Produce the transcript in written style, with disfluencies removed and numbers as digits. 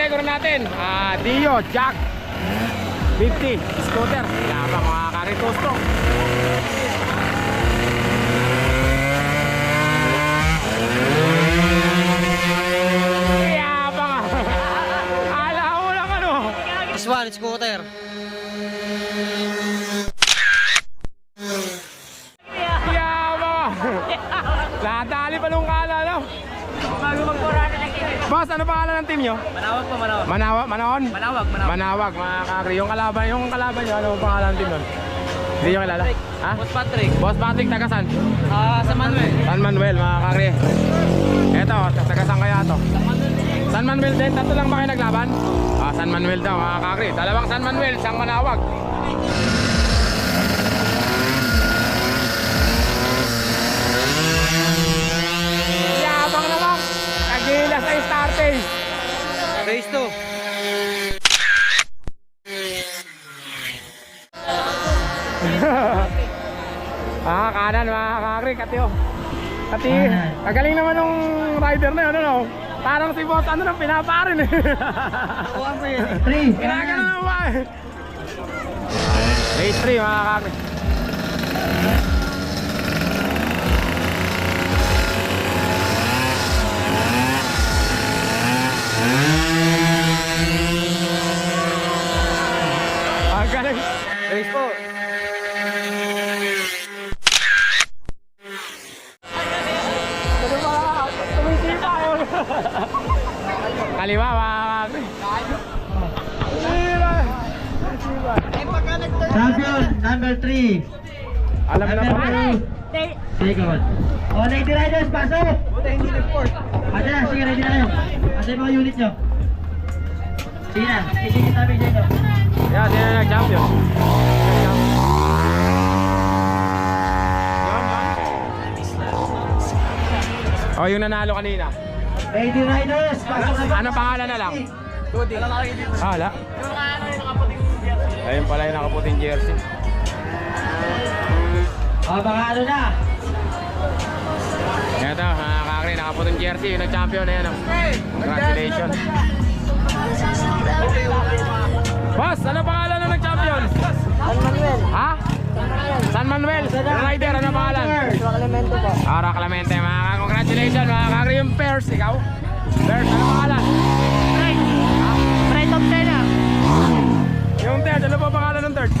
kategori natin. Dio, Jack 50, scooter. Labang mga karitosto. Yabang. Ala mo lang ano. This one, scooter. Yabang. Latali pa nung kala, no? Bago mag-corona lang kayo. Boss, ano pangalan ng team nyo? Manawag po, manawag. Manaon? Manawag. Manawag, mga kakri. Yung kalaban nyo, ano pangalan ng team nun? Hindi nyo kilala? Ha? Boss Patrick. Boss Patrick, taga saan? Sa Manuel. San Manuel, mga kakri. Eto, taga saan kaya to? San Manuel din, tatlo lang ba kayo naglaban? San Manuel daw, mga kakri. Dalawang San Manuel, isang Manawag. Yabang naman. Nagila sa starting. Race 2. Kanan mga kakri, katiyo. Kati, kagaling naman nung rider na yun, ano? Parang si boss, ano nang pinaparin eh. Kinagano na ba eh. Race 3 mga kakri. Galing. Race 4. Kaliwa mga kakri. Champion number 3. Alam na ba? Second. O, Lady Riders, pasok! Buta hindi nag-port. Ate na, sige, ready na kayo. Asa yung mga unit nyo? Sige na, isingin namin dyan nyo. Yeah, sino na nag-champion? Oh, yung nanalo kanina. Lady Riders, pasok na ba? Ano pangalan na lang? Tuti. Wala. Yung ano yung nakaputing jersey. Ayun pala yung nakaputing jersey. O, mga ano na? Ito, mga kakri, nakaputing jersey. Yung nag-champion na yan. Oh. Congratulations. Boss, ano pangalan na nag-champion? San Manuel. Ha? San Manuel. Rider, ano pangalan? Clemente po. Ara Clemente, mga congratulations mga kakri. Yung Pairs, ikaw? Pairs, ano pangalan? Fred of Tena. Yung third, ano pa pangalan ng third?